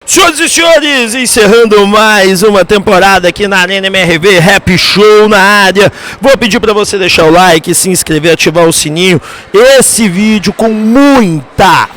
Senhoras e senhores, encerrando mais uma temporada aqui na Arena MRV, Rap Show na área. Vou pedir para você deixar o like, se inscrever, ativar o sininho. Esse vídeo com muita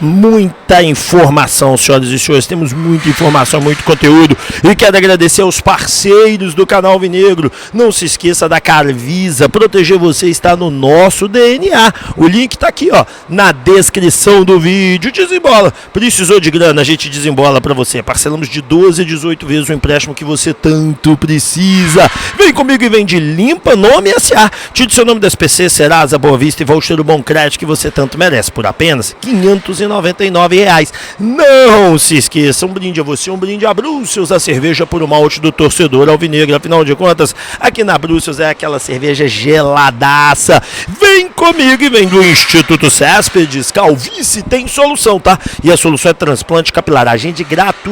informação, senhoras e senhores. Temos muita informação, muito conteúdo. E quero agradecer aos parceiros do canal Alvinegro. Não se esqueça da Carvisa. Proteger você está no nosso DNA. O link está aqui, ó, na descrição do vídeo. Desembola. Precisou de grana, a gente desembola para você. Parcelamos de 12 a 18 vezes o empréstimo que você tanto precisa. Vem comigo e vem de Limpa Nome SA. Tire seu nome das PC, Serasa, Boa Vista e voucher do Bom Crédito que você tanto merece por apenas R$ 599. Não se esqueça, um brinde a você, um brinde a Brussels, a cerveja por malte do torcedor alvinegro. Afinal de contas, aqui na Brussels é aquela cerveja geladaça. Vem comigo e vem do Instituto Céspedes. Calvície tem solução, tá? E a solução é transplante capilar. Agende gratuitamente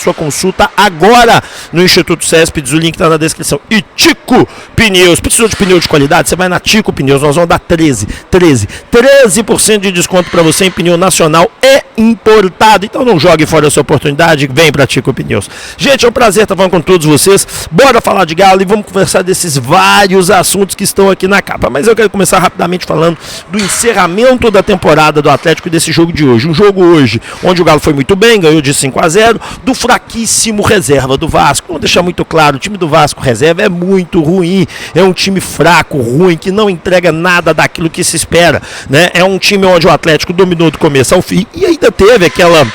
sua consulta agora no Instituto Céspedes, o link está na descrição. E Tico Pneus, precisou de pneu de qualidade? Você vai na Tico Pneus, nós vamos dar 13% de desconto para você em pneu nacional e importado. Então não jogue fora essa oportunidade, vem para Tico Pneus. Gente, é um prazer estar falando com todos vocês. Bora falar de Galo e vamos conversar desses vários assuntos que estão aqui na capa. Mas eu quero começar rapidamente falando do encerramento da temporada do Atlético e desse jogo de hoje. Um jogo hoje onde o Galo foi muito bem, ganhou de 5-0, do fraquíssimo reserva do Vasco. Vamos deixar muito claro, o time do Vasco reserva é muito ruim, é um time fraco, ruim, que não entrega nada daquilo que se espera, né? É um time onde o Atlético dominou do começo ao fim e ainda teve aquela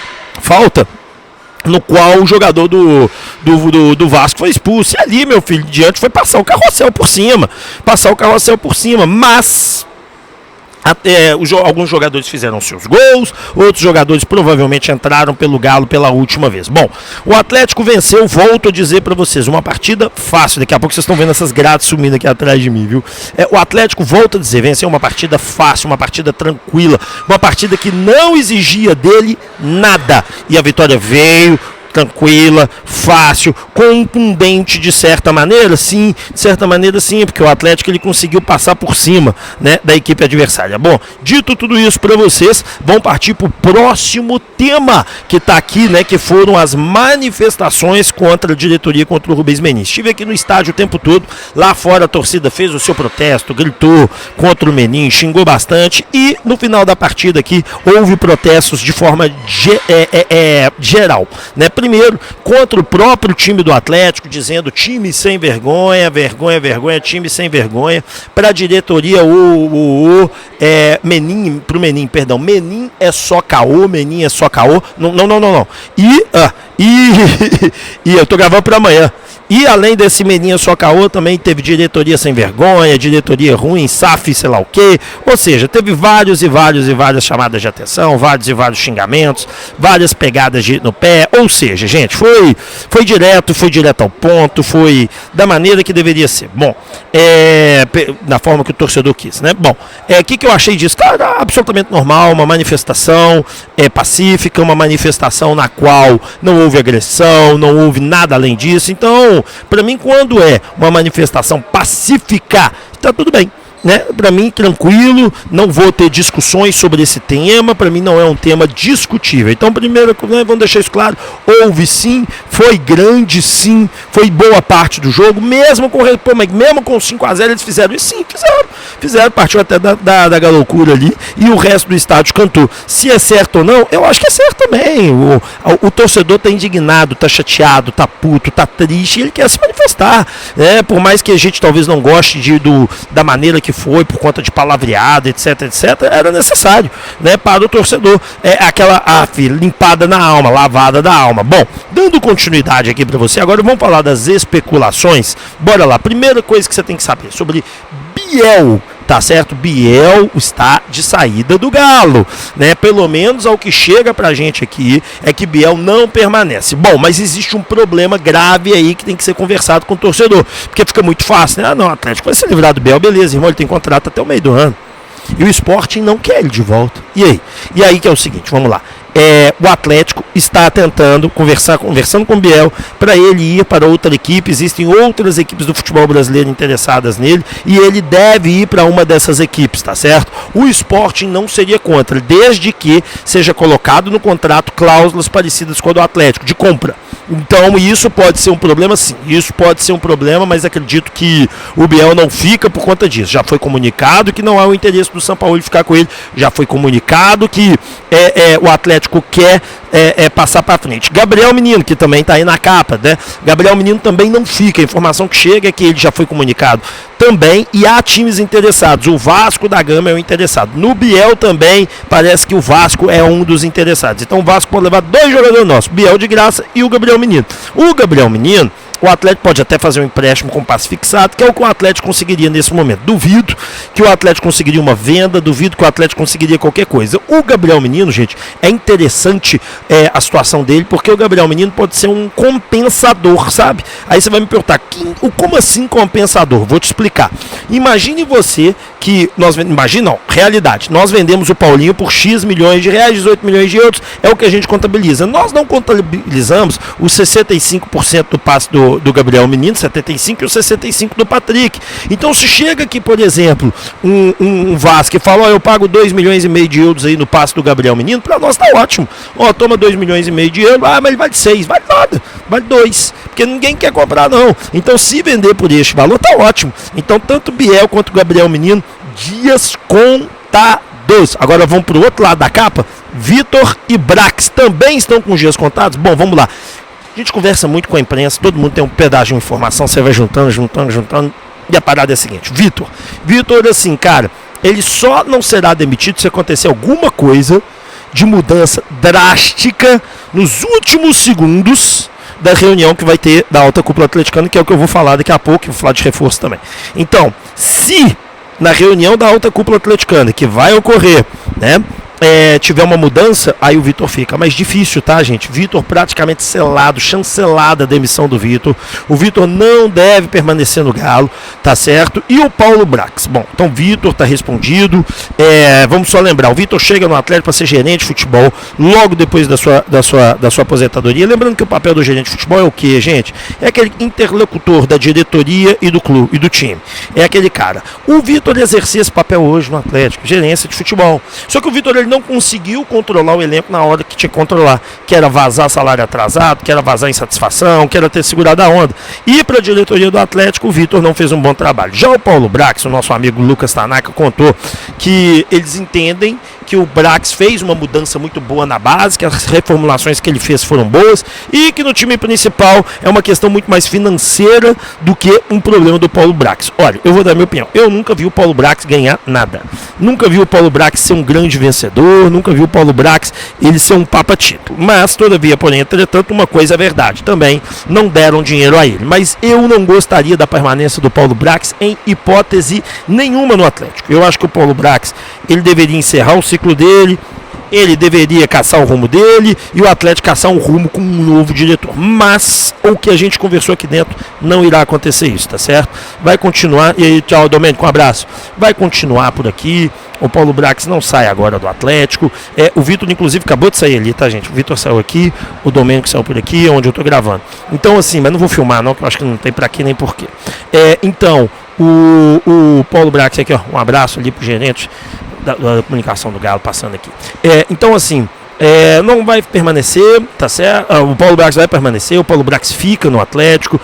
falta no qual o jogador do Vasco foi expulso. E ali, meu filho, diante foi passar o carrossel por cima, mas até alguns jogadores fizeram seus gols, outros jogadores provavelmente entraram pelo Galo pela última vez. Bom, o Atlético venceu, volto a dizer para vocês, uma partida fácil. Daqui a pouco vocês estão vendo essas grades sumindo aqui atrás de mim, viu? O Atlético, volto a dizer, venceu uma partida fácil, uma partida tranquila, uma partida que não exigia dele nada. E a vitória veio tranquila, fácil, contundente de certa maneira, sim, porque o Atlético ele conseguiu passar por cima, né, da equipe adversária. Bom, dito tudo isso para vocês, vamos partir para o próximo tema que está aqui, né, que foram as manifestações contra a diretoria, contra o Rubens Menin. Estive aqui no estádio o tempo todo, lá fora a torcida fez o seu protesto, gritou contra o Menin, xingou bastante e no final da partida aqui houve protestos de forma geral, né? Primeiro, contra o próprio time do Atlético, dizendo time sem vergonha, time sem vergonha. Para a diretoria, Menin é só caô, Não. E eu tô gravando para amanhã. E além desse Menin só caô, também teve diretoria sem vergonha, diretoria ruim, SAF, sei lá o quê. Ou seja, teve várias chamadas de atenção, vários xingamentos, várias pegadas no pé. Ou seja, gente, foi direto ao ponto, foi da maneira que deveria ser. Bom, da forma que o torcedor quis, né? Bom, que eu achei disso? Cara, absolutamente normal, uma manifestação pacífica, uma manifestação na qual não houve agressão, não houve nada além disso. Então, para mim, quando é uma manifestação pacífica, está tudo bem, né? Para mim, tranquilo, não vou ter discussões sobre esse tema, para mim não é um tema discutível. Então, primeiro, vamos deixar isso claro, houve sim, foi grande sim, foi boa parte do jogo, mesmo com 5-0 eles fizeram isso, sim, fizeram, partiu até da loucura ali, e o resto do estádio cantou. Se é certo ou não, eu acho que é certo também. O torcedor tá indignado, tá chateado, tá puto, tá triste, ele quer se manifestar, né? Por mais que a gente talvez não goste da maneira que foi, por conta de palavreado, etc, era necessário, né, para o torcedor, aquela limpada na alma, lavada da alma. Bom, dando continuidade aqui para você, agora vamos falar das especulações. Bora lá, primeira coisa que você tem que saber sobre Biel, tá certo? Biel está de saída do Galo, né? Pelo menos ao que chega pra gente aqui é que Biel não permanece. Bom, mas existe um problema grave aí que tem que ser conversado com o torcedor, porque fica muito fácil, né? Ah, não, o Atlético vai se livrar do Biel, beleza, irmão, ele tem contrato até o meio do ano. E o Sporting não quer ele de volta. E aí? E aí que é o seguinte, vamos lá. o Atlético está tentando conversando com o Biel para ele ir para outra equipe. Existem outras equipes do futebol brasileiro interessadas nele e ele deve ir para uma dessas equipes, tá certo? O Sporting não seria contra, desde que seja colocado no contrato cláusulas parecidas com a do Atlético, de compra. Então isso pode ser um problema, sim, isso pode ser um problema, mas acredito que o Biel não fica por conta disso. Já foi comunicado que não há o interesse do São Paulo de ficar com ele, já foi comunicado que o Atlético quer passar para frente. Gabriel Menino, que também está aí na capa, né? Gabriel Menino também não fica, a informação que chega é que ele já foi comunicado também, e há times interessados. O Vasco da Gama é o interessado. No Biel também parece que o Vasco é um dos interessados. Então o Vasco pode levar 2 jogadores nossos, Biel de graça e o Gabriel Menino. O Gabriel Menino, o Atlético pode até fazer um empréstimo com passe fixado, que é o que o Atlético conseguiria nesse momento. Duvido que o Atlético conseguiria uma venda, duvido que o Atlético conseguiria qualquer coisa. O Gabriel Menino, gente, é interessante a situação dele, porque o Gabriel Menino pode ser um compensador, sabe? Aí você vai me perguntar, como assim compensador? Vou te explicar. Imagine você que realidade, nós vendemos o Paulinho por X milhões de reais, 18 milhões de euros, é o que a gente contabiliza. Nós não contabilizamos os 65% do passe do Gabriel Menino, 75% e os 65% do Patrick. Então se chega aqui, por exemplo, um Vasco que fala, eu pago 2 milhões e meio de euros aí no passe do Gabriel Menino, para nós tá ótimo. Toma 2 milhões e meio de euros, mas ele vale 6, vale nada, vale 2, porque ninguém quer comprar não. Então se vender por este valor, tá ótimo. Então tanto o Biel quanto o Gabriel Menino, dias contados. Agora vamos para o outro lado da capa. Vitor e Brax também estão com os dias contados? Bom, vamos lá. A gente conversa muito com a imprensa, todo mundo tem um pedaço de informação, você vai juntando, e a parada é a seguinte. Vitor, assim, cara, ele só não será demitido se acontecer alguma coisa de mudança drástica nos últimos segundos da reunião que vai ter da alta cúpula atleticana, que é o que eu vou falar daqui a pouco, vou falar de reforço também. Então, se na reunião da alta cúpula atleticana, que vai ocorrer, né, tiver uma mudança, aí o Vitor fica. Mas difícil, tá, gente? Vitor praticamente selado, chancelada a demissão do Vitor. O Vitor não deve permanecer no Galo, tá certo? E o Paulo Brax? Bom, então Vitor tá respondido. Vamos só lembrar, o Vitor chega no Atlético para ser gerente de futebol logo depois da sua aposentadoria. Lembrando que o papel do gerente de futebol é o quê, gente? É aquele interlocutor da diretoria e do clube e do time. É aquele cara. O Vitor exercia esse papel hoje no Atlético, gerência de futebol. Só que o Vitor, ele não conseguiu controlar o elenco na hora que tinha que controlar, que era vazar salário atrasado, que era vazar insatisfação, que era ter segurado a onda. E para a diretoria do Atlético, o Vitor não fez um bom trabalho. Já o Paulo Brax, o nosso amigo Lucas Tanaka, contou que eles entendem que o Brax fez uma mudança muito boa na base, que as reformulações que ele fez foram boas e que no time principal é uma questão muito mais financeira do que um problema do Paulo Brax. Olha, eu vou dar minha opinião. Eu nunca vi o Paulo Brax ganhar nada. Nunca vi o Paulo Brax ser um grande vencedor, nunca vi o Paulo Brax ele ser um papa-título. Mas, todavia, porém, entretanto, uma coisa é verdade. Também não deram dinheiro a ele. Mas eu não gostaria da permanência do Paulo Brax em hipótese nenhuma no Atlético. Eu acho que o Paulo Brax, ele deveria encerrar o ciclo dele, ele deveria caçar o rumo dele e o Atlético caçar um rumo com um novo diretor. Mas o que a gente conversou aqui dentro, não irá acontecer isso, tá certo? Vai continuar, e aí, tchau, Domênico, um abraço. Vai continuar por aqui. O Paulo Brax não sai agora do Atlético. O Vitor, inclusive, acabou de sair ali, tá, gente? O Vitor saiu aqui, o Domênico saiu por aqui, onde eu tô gravando. Então, assim, mas não vou filmar, não, que eu acho que não tem pra quê nem porquê. Então, o Paulo Brax aqui, ó, um abraço ali pro gerente da comunicação do Galo passando aqui. Então, assim, não vai permanecer, tá certo? O Paulo Brax vai permanecer, o Paulo Brax fica no Atlético.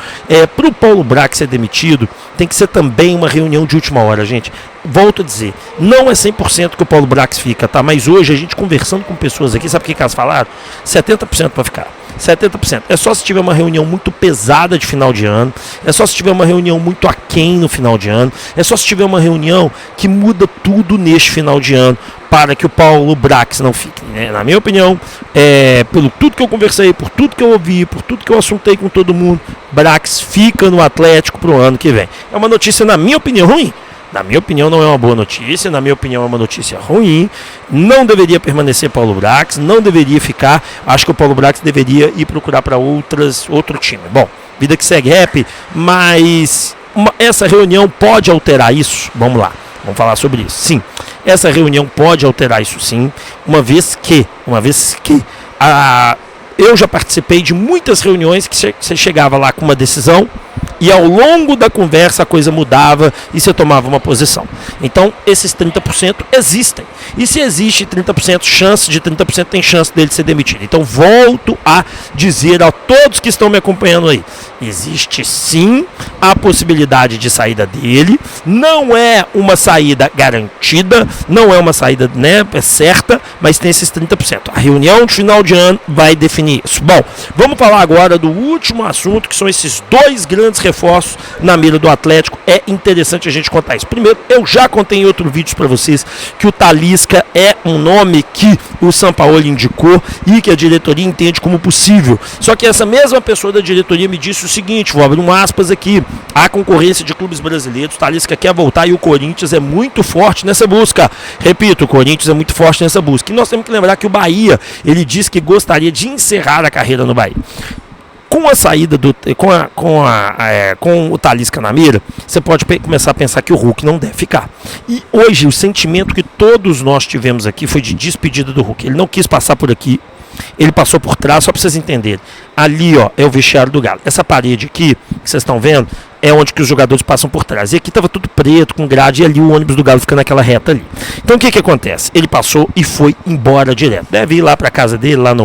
Para o Paulo Brax ser demitido, tem que ser também uma reunião de última hora, gente. Volto a dizer, não é 100% que o Paulo Brax fica, tá? Mas hoje a gente conversando com pessoas aqui, sabe o que elas falaram? 70% para ficar. 70%. É só se tiver uma reunião muito pesada de final de ano, é só se tiver uma reunião muito aquém no final de ano, é só se tiver uma reunião que muda tudo neste final de ano para que o Paulo Brax não fique, né? Na minha opinião, pelo tudo que eu conversei, por tudo que eu ouvi, por tudo que eu assuntei com todo mundo, Brax fica no Atlético pro ano que vem. É uma notícia, na minha opinião, ruim. Na minha opinião, não é uma boa notícia, na minha opinião, é uma notícia ruim. Não deveria permanecer Paulo Brax, não deveria ficar. Acho que o Paulo Brax deveria ir procurar para outro time. Bom, vida que segue rap, mas essa reunião pode alterar isso? Vamos lá, vamos falar sobre isso. Sim, Essa reunião pode alterar isso sim, uma vez que eu já participei de muitas reuniões que você chegava lá com uma decisão e ao longo da conversa a coisa mudava e você tomava uma posição. Então, esses 30% existem. E se existe 30%, chance de 30%, tem chance dele ser demitido. Então, volto a dizer a todos que estão me acompanhando aí, existe sim a possibilidade de saída dele, não é uma saída garantida, não é uma saída, né, certa, mas tem esses 30%. A reunião de final de ano vai definir isso. Bom, vamos falar agora do último assunto, que são esses dois grandes reforços na mira do Atlético. É interessante a gente contar isso. Primeiro, eu já contei em outro vídeo para vocês que o Talisca é um nome que o Sampaoli indicou e que a diretoria entende como possível. Só que essa mesma pessoa da diretoria me disse o seguinte, vou abrir um aspas aqui, a concorrência de clubes brasileiros, o Talisca quer voltar e o Corinthians é muito forte nessa busca. Repito, o Corinthians é muito forte nessa busca. E nós temos que lembrar que o Bahia, ele disse que gostaria de encerrar a carreira no Bahia. Com a saída com o Talisca na mira, você pode começar a pensar que o Hulk não deve ficar. E hoje o sentimento que todos nós tivemos aqui foi de despedida do Hulk. Ele não quis passar por aqui, ele passou por trás, só para vocês entenderem. Ali, ó, é o vestiário do Galo. Essa parede aqui, que vocês estão vendo, é onde que os jogadores passam por trás. E aqui estava tudo preto, com grade, e ali o ônibus do Galo fica naquela reta ali. Então o que acontece? Ele passou e foi embora direto. Deve ir lá para casa dele, lá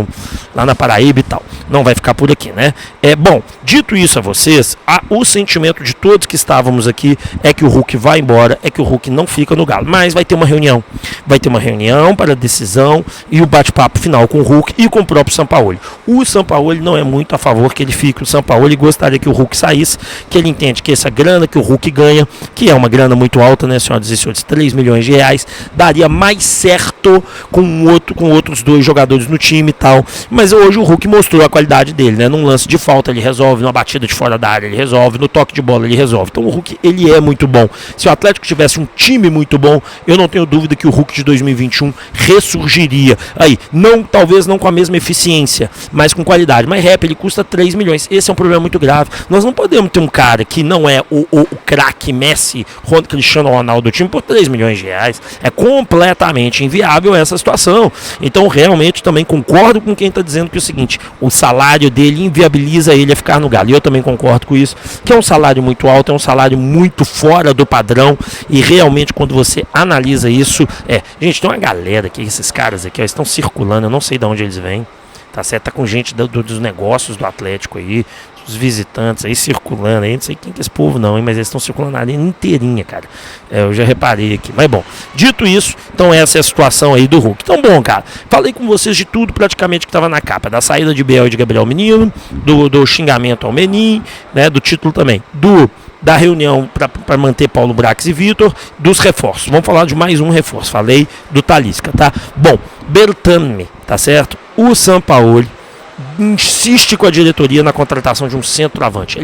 na Paraíba e tal. Não vai ficar por aqui, né? Bom, dito isso a vocês, o sentimento de todos que estávamos aqui é que o Hulk vai embora, é que o Hulk não fica no Galo. Mas vai ter uma reunião. Vai ter uma reunião para a decisão e o bate-papo final com o Hulk e com o próprio Sampaoli. O Sampaoli não é muito a favor que ele fique. O Sampaoli gostaria que o Hulk saísse, que ele entende que essa grana que o Hulk ganha, que é uma grana muito alta, né, senhoras e senhores, 3 milhões de reais, daria mais certo com outros dois jogadores no time e tal. Mas hoje o Hulk mostrou a qualidade dele, né? Num lance de falta ele resolve, numa batida de fora da área ele resolve, no toque de bola ele resolve. Então o Hulk, ele é muito bom. Se o Atlético tivesse um time muito bom, eu não tenho dúvida que o Hulk de 2021 ressurgiria. Aí, talvez não com a mesma eficiência, mas com qualidade. Mas ele custa 3 milhões. Esse é um problema muito grave. Nós não podemos ter um cara que não é o craque Messi, Cristiano Ronaldo do time por 3 milhões de reais. É completamente inviável essa situação. Então realmente também concordo com quem está dizendo que é o seguinte, o salário dele inviabiliza ele a ficar no Galo. E eu também concordo com isso, que é um salário muito alto, é um salário muito fora do padrão e realmente quando você analisa isso, gente, tem uma galera aqui, esses caras aqui, estão circulando, eu não sei de onde eles vêm. Tá certo? Tá com gente dos negócios do Atlético aí, os visitantes aí circulando aí, não sei quem que é esse povo não, hein, mas eles estão circulando a linha inteirinha, cara. Eu já reparei aqui. Mas bom, dito isso, então essa é a situação aí do Hulk. Então bom, cara, falei com vocês de tudo praticamente que estava na capa, da saída de Biel e de Gabriel Menino, do xingamento ao Menin, né, do título também, da reunião para manter Paulo Brax e Vitor, dos reforços. Vamos falar de mais um reforço. Falei do Talisca, tá? Bom, Bertame, tá certo? O Sampaoli insiste com a diretoria na contratação de um centroavante.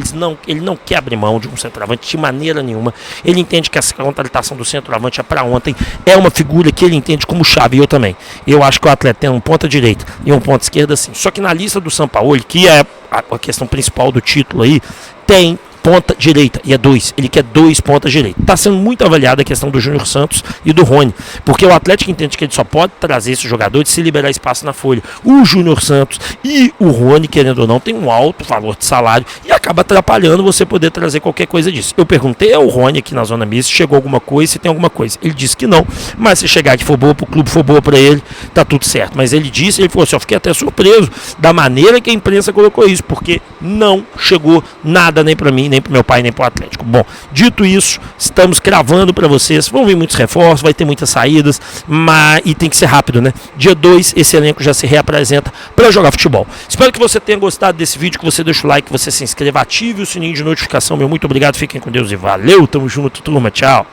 Ele não quer abrir mão de um centroavante de maneira nenhuma. Ele entende que essa contratação do centroavante é para ontem. É uma figura que ele entende como chave. Eu também. Eu acho que o atleta tem um ponta direita e um ponta esquerda sim. Só que na lista do Sampaoli, que é a questão principal do título aí, tem ponta direita, e é 2, ele quer 2 pontas direita. Está sendo muito avaliada a questão do Júnior Santos e do Rony, porque o Atlético entende que ele só pode trazer esse jogador de se liberar espaço na folha. O Júnior Santos e o Rony, querendo ou não, tem um alto valor de salário e acaba atrapalhando você poder trazer qualquer coisa disso. Eu perguntei ao Rony aqui na Zona Mista se chegou alguma coisa, se tem alguma coisa. Ele disse que não, mas se chegar que for boa para o clube, for boa para ele, tá tudo certo. Mas ele falou assim, eu fiquei até surpreso da maneira que a imprensa colocou isso, porque não chegou nada nem para mim, nem para meu pai, nem para o Atlético. Bom, dito isso, estamos cravando para vocês, vão vir muitos reforços, vai ter muitas saídas, e tem que ser rápido, né? Dia 2, esse elenco já se reapresenta para jogar futebol. Espero que você tenha gostado desse vídeo, que você deixe o like, que você se inscreva, ative o sininho de notificação. Meu muito obrigado, fiquem com Deus e valeu, tamo junto, turma, tchau.